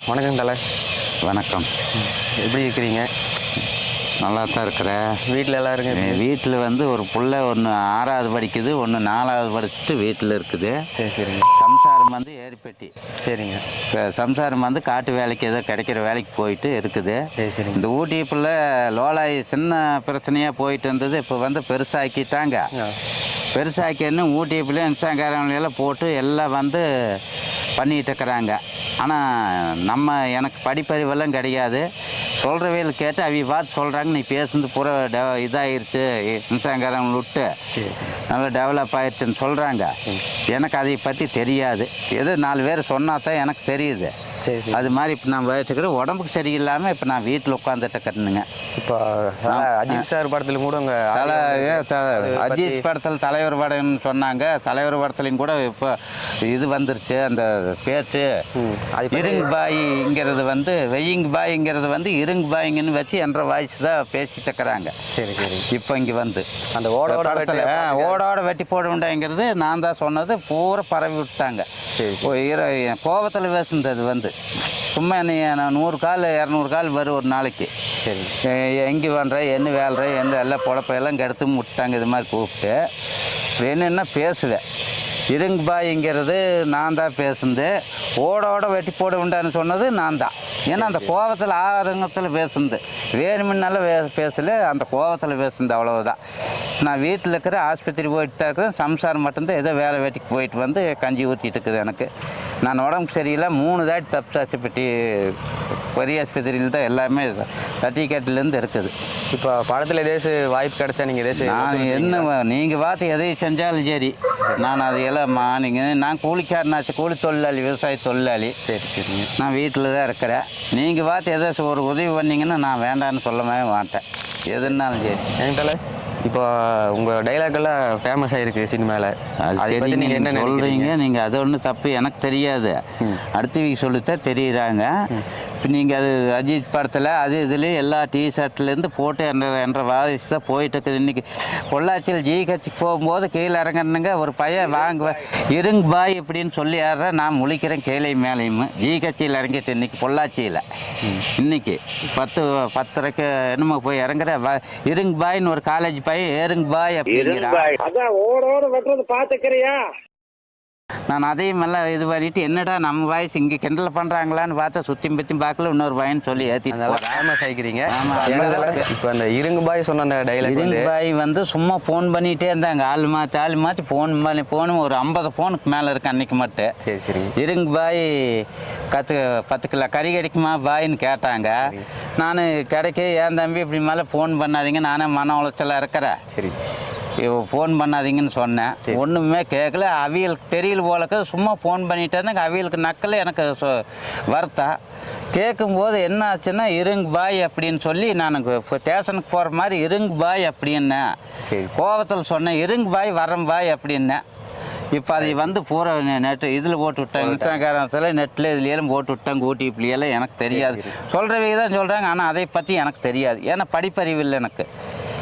வணக்கம் தலை. வணக்கம். எப்படி இருக்கிறீங்க? நல்லா தான் இருக்கிறேன். வீட்டில் எல்லாம் இருக்குங்க. வீட்டில் வந்து ஒரு பிள்ளை ஒன்று 6வது படிக்குது, ஒன்று 4வது படிச்சுட்டு வீட்டில் இருக்குது. சரி சரிங்க. சம்சாரம் வந்து ஏரிப்பெட்டி. சரிங்க. இப்போ சம்சாரம் வந்து காட்டு வேலைக்கு ஏதோ கிடைக்கிற வேலைக்கு போயிட்டு இருக்குது. சரி சரிங்க. இந்த ஊட்டி பிள்ளை லோலாய் சின்ன பிரச்சனையாக போயிட்டு இருந்தது. இப்போ வந்து பெருசாக்கிட்டாங்க. பெருசாக்கின்னு ஊட்டி பிள்ளை இன்ஸ்டாகிராம்லாம் போட்டு எல்லாம் வந்து பண்ணிகிட்டு இருக்கிறாங்க. ஆனால் எனக்கு படிப்பறிவெல்லாம் கிடையாது. சொல்கிறவையில் கேட்டு அவங்க பார்த்து சொல்கிறாங்க, நீ பேசுனது பூரா இதாகிருச்சு, இன்ஸ்டாகிராம் விட்டு நல்லா டெவலப் ஆகிடுச்சுன்னு சொல்கிறாங்க. எனக்கு அதை பற்றி தெரியாது. ஏதோ 4 பேர் சொன்னால் தான் எனக்கு தெரியுது. அது மாதிரி இப்போ நான் வயசுக்கிற உடம்புக்கு சரியில்லாமல் இப்போ நான் வீட்டில் உட்காந்துட்டு கட்டணுங்க. இப்போ அஜித் சார் படத்தில் கூட அஜித் படத்தில் தலைவர் படம்னு சொன்னாங்க. தலைவர் படத்துலையும் கூட இப்போ இது வந்துருச்சு. அந்த பேச்சு இருங்கு பாய்ங்கிறது வந்து வெய்யிங் பாய்ங்கிறது வந்து இருங்கு பாய்ங்கன்னு வச்சு என்ற வாய்ஸ் தான் பேசிட்டு இருக்கிறாங்க. சரி சரி. இப்போ இங்கே வந்து அந்த ஓடோட வெட்டி போடுண்டாங்கிறது நான் தான் சொன்னது பூரா பரவி விட்டாங்க. கோபத்தில் பேசுனது வந்து சும்மா நீ 100 கால் 200 கால் வரும் ஒரு நாளைக்கு. சரி. எங்கே பண்ணுற என்ன வேலை எந்த எல்லாம் பொழப்பெல்லாம் கெடுத்து விட்டாங்க. இது மாதிரி கூப்பிட்டு என்னென்னா பேசுவேன். இருங்கு பாய்ங்கிறது நான் தான் பேசுனது. ஓடோட வெட்டி போட உண்டான்னு சொன்னது நான் தான். ஏன்னா அந்த கோபத்தில் ஆரங்கத்தில் பேசுனது வேணுமுன்னால பேசல, அந்த கோபத்தில் பேசுனது அவ்வளவுதான். நான் வீட்டில் இருக்கிற ஆஸ்பத்திரி போயிட்டு தான் இருக்கிறேன். சம்சாரம் மட்டும்தான் ஏதோ வேலை வேட்டிக்கு போயிட்டு வந்து கஞ்சி ஊற்றிட்டு இருக்குது. எனக்கு நான் உடம்புக்கு சரியில்லை. 3 தாட்டி தப்பிச்சாச்சு. பெட்டி பெரிய ஆஸ்பத்திரியில் தான் எல்லாமே சர்டிஃபிகேட்லேருந்து இருக்குது. இப்போ படத்தில் ஏதாச்சும் வாய்ப்பு கிடைச்சா நீங்கள் ஏதாச்சும் நான் என்ன நீங்கள் பார்த்து எதையும் செஞ்சாலும் சரி, நான் அது எல்லாம் நான் கூலிக்காரனாச்சு, கூலி தொழிலாளி, விவசாய தொழிலாளி. சரி சரிங்க. நான் வீட்டில் தான் இருக்கிறேன். நீங்கள் பார்த்து ஏதாச்சும் ஒரு உதவி பண்ணிங்கன்னா நான் வேண்டான்னு சொல்லவே மாட்டேன். எதுனாலும் சரி. என்கிட்ட இப்போ உங்கள் டைலாக்கெல்லாம் ஃபேமஸ் ஆகிருக்கு சினிமாவில். அதை பற்றி நீங்கள் என்ன சொல்கிறீங்க? நீங்கள் அது ஒன்றும் தப்பு எனக்கு தெரியாது. அடுத்தவங்க சொல்லித்தான் தெரியுறாங்க. இப்போ நீங்கள் அது அஜித் படத்தில் அது இதுலேயும் எல்லா டிஷர்ட்லேருந்து போட்டு என்ற வாய்ஸ் தான் போயிட்டு இருக்குது. இன்றைக்கி பொள்ளாச்சியில் ஜிஹெச்சுக்கு போகும்போது கீழே இறங்கணுங்க ஒரு பையன் வாங்குவேன் இருங்கு பாய் இப்படின்னு சொல்லி ஏறுறேன். நான் முழிக்கிறேன் கீழே மேலேயும். ஜிஹெச்சியில் இறங்கிட்டு இன்றைக்கி பொள்ளாச்சியில் இன்றைக்கி 10:30க்கு என்னமோ போய் இறங்குற இருங்கு பாய்ன்னு ஒரு காலேஜ் பையன் ஏறுங்க பாய் அப்படிங்கிறான். நான் அதையும் எல்லாம் இது பண்ணிட்டு என்னடா நம்ம வாய்ஸ் இங்கே கிண்டல் பண்ணுறாங்களான்னு பார்த்தா சுற்றி பற்றி பார்க்கல இன்னொரு பாயின்னு சொல்லி ஏற்றிட்டு ஃபேமஸ் ஆகிக்கிறீங்க. ஆமாம். இப்போ அந்த இருங்கு பாய் சொன்ன அந்த டைலாக் இருங்கு பாய் வந்து சும்மா ஃபோன் பண்ணிகிட்டே இருந்தாங்க. ஆள் மாற்றி ஃபோனும் ஒரு 50 ஃபோனுக்கு மேலே இருக்கு அன்றைக்கி மட்டும். சரி சரி. இருங்கு பாய் 10 கிலோ கறி கிடைக்குமா பாயின்னு கேட்டாங்க. நான் கிடைக்க ஏன் தம்பி இப்படி மேலே ஃபோன் பண்ணாதீங்க, நானே மன உளைச்சலாக இருக்கிறேன், சரி ஃபோன் பண்ணாதீங்கன்னு சொன்னேன். ஒன்றுமே கேட்கல. அவியலுக்கு தெரியல போலக்கு சும்மா ஃபோன் பண்ணிகிட்டே இருந்தாங்க. அவியலுக்கு நக்கல. எனக்கு வருத்தம். கேட்கும்போது என்ன ஆச்சுன்னா இருங்கு பாய் அப்படின்னு சொல்லி நான் ஸ்டேஷனுக்கு போகிற மாதிரி இருங்கு பாய் அப்படின்னேன். கோபத்தில் சொன்னேன் இருங்கு பாய் வரேன் பாய் அப்படின்னேன். இப்போ அதை வந்து பூரா நெட்டு இதில் போட்டு விட்டாங்க. இன்ஸ்டாகிராமத்தில் நெட்டில் இதுலையெல்லாம் போட்டு விட்டாங்க. ஊட்டி இப்படியெல்லாம் எனக்கு தெரியாது. சொல்கிறவங்க தான் சொல்கிறாங்க. ஆனால் அதை பற்றி எனக்கு தெரியாது. ஏன்னா படிப்பறிவு இல்லை எனக்கு.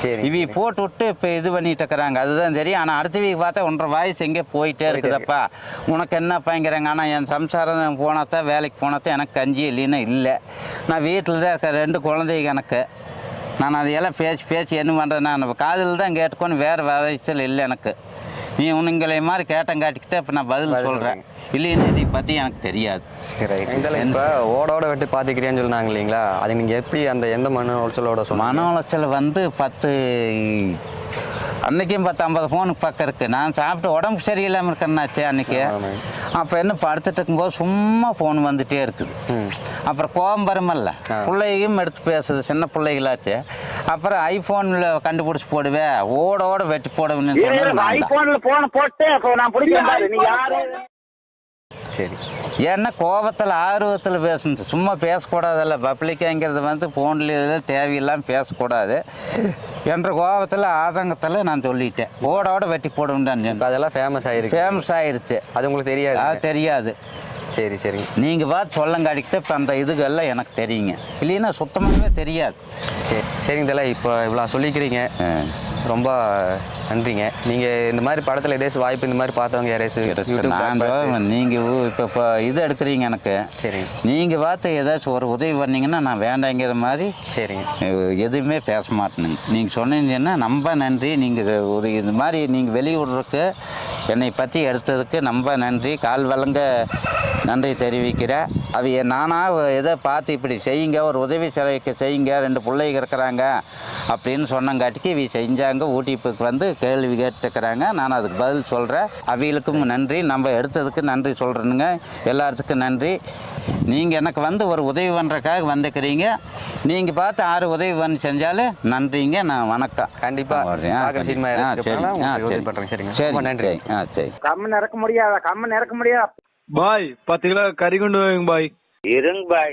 சரி. இவ போட்டு விட்டு இப்போ இது பண்ணிட்டு இருக்கிறாங்க. அதுதான் தெரியும். ஆனால் அடுத்த வீக் பார்த்தா 1.5 வாய்ஸ் எங்கே போயிட்டே இருக்குதப்பா, உனக்கு என்னப்பாங்கிறாங்க. ஆனால் என் சம்சாரம் போனாத்தான் வேலைக்கு போனாத்தான் எனக்கு கஞ்சி இல்லைன்னா இல்லை. நான் வீட்டில் தான் இருக்கேன். 2 குழந்தைங்க எனக்கு. நான் அதையெல்லாம் பேசி என்ன பண்ணுறேன், நான் காதில் தான் கேட்டுக்கொண்டு வேறு வயசில் இல்லை எனக்கு. நீ உங்களை மாதிரி கேட்டங்காட்டிக்கிட்ட இப்போ நான் பதில் சொல்கிறேன். இல்லைன்னு இதை பற்றி எனக்கு தெரியாது. சரி. இப்போ ஓடோட வெட்டி பார்த்துக்கிறேன்னு சொன்னாங்க இல்லைங்களா, அது நீங்கள் எப்படி அந்த எந்த மன உளைச்சலோட மன உளைச்சல் வந்து 10 அன்றைக்கும் 10-50 ஃபோனுக்கு பக்கம் இருக்குது. நான் சாப்பிட்டு உடம்பு சரியில்லாமல் இருக்கேன்னாச்சு அன்றைக்கி. அப்போ என்ன படுத்துட்டு இருக்கும்போது சும்மா ஃபோன் வந்துகிட்டே இருக்குது. அப்புறம் கோபம் வருமல்ல, பிள்ளையும் எடுத்து பேசுது, சின்ன பிள்ளைகளாச்சு. அப்புறம் ஐஃபோனில் கண்டுபிடிச்சி போடுவேன், ஓடோட வெட்டி போடுவேன்னு சரி. ஏன்னா கோபத்தில் ஆர்வத்தில் பேசுனது, சும்மா பேசக்கூடாதல்ல. பப்ளிக்காங்கிறது வந்து ஃபோன்லேயே தேவையில்லாமல் பேசக்கூடாது என்ற கோபத்தில் ஆதங்கத்தில் நான் சொல்லிட்டேன். ஓடோட வெட்டி போடுவேன். அதெல்லாம் ஃபேமஸ் ஆயிடுச்சு. அது உங்களுக்கு தெரியாது? அது தெரியாது. சரி சரி. நீங்கள் பார்த்து சொல்லங்காடிக்கிட்ட இப்போ அந்த இதுகள்லாம் எனக்கு தெரியுங்க. இல்லைன்னா சுத்தமாகவே தெரியாது. சரி சரிங்க தலை. இப்போ இவ்வளோ சொல்லிக்கிறீங்க. ரொம்ப நன்றிங்க. நீங்கள் இந்த மாதிரி படத்தில் ஏதாச்சும் வாய்ப்பு இந்த மாதிரி பார்த்தவங்க யாராச்சும் நீங்கள் இப்போ இது எடுக்கிறீங்க எனக்கு. சரிங்க. நீங்கள் பார்த்து ஏதாச்சும் ஒரு உதவி பண்ணீங்கன்னா நான் வேண்டாங்கிற மாதிரி சரிங்க. எதுவுமே பேச மாட்டேனுங்க. நீங்கள் சொன்னீங்கன்னா ரொம்ப நன்றி. நீங்கள் ஒரு இது மாதிரி நீங்கள் வெளியூருக்கு என்னை பற்றி எடுத்ததுக்கு ரொம்ப நன்றி. கால் வழங்க நன்றி தெரிவிக்கிறேன். அது நானாக எதை பார்த்து இப்படி செய்யுங்க, ஒரு உதவி செய்யுங்க, 2 பிள்ளைங்க இருக்கிறாங்க அப்படின்னு சொன்னங்காட்டிக்கு இவ செஞ்சாங்க. ஊட்டிப்புக்கு வந்து கேள்வி கேட்டுக்கிறாங்க. நான் அதுக்கு பதில் சொல்கிறேன். அவிகளுக்கும் நன்றி. நம்ம எடுத்ததுக்கு நன்றி சொல்கிறேனுங்க. எல்லாத்துக்கும் நன்றி. நீங்கள் எனக்கு வந்து ஒரு உதவி பண்ணுறக்காக வந்துக்கிறீங்க. நீங்கள் பார்த்து 6 உதவி பண்ணி செஞ்சாலும் நன்றிங்க. நான் வணக்கம். கண்டிப்பாக சரி நன்றி. சரி. கம்மன் இறக்க முடியாது. பாய் 10 கிலோ கறி கொண்டு வாங்க பாய். இருங்க பாய்.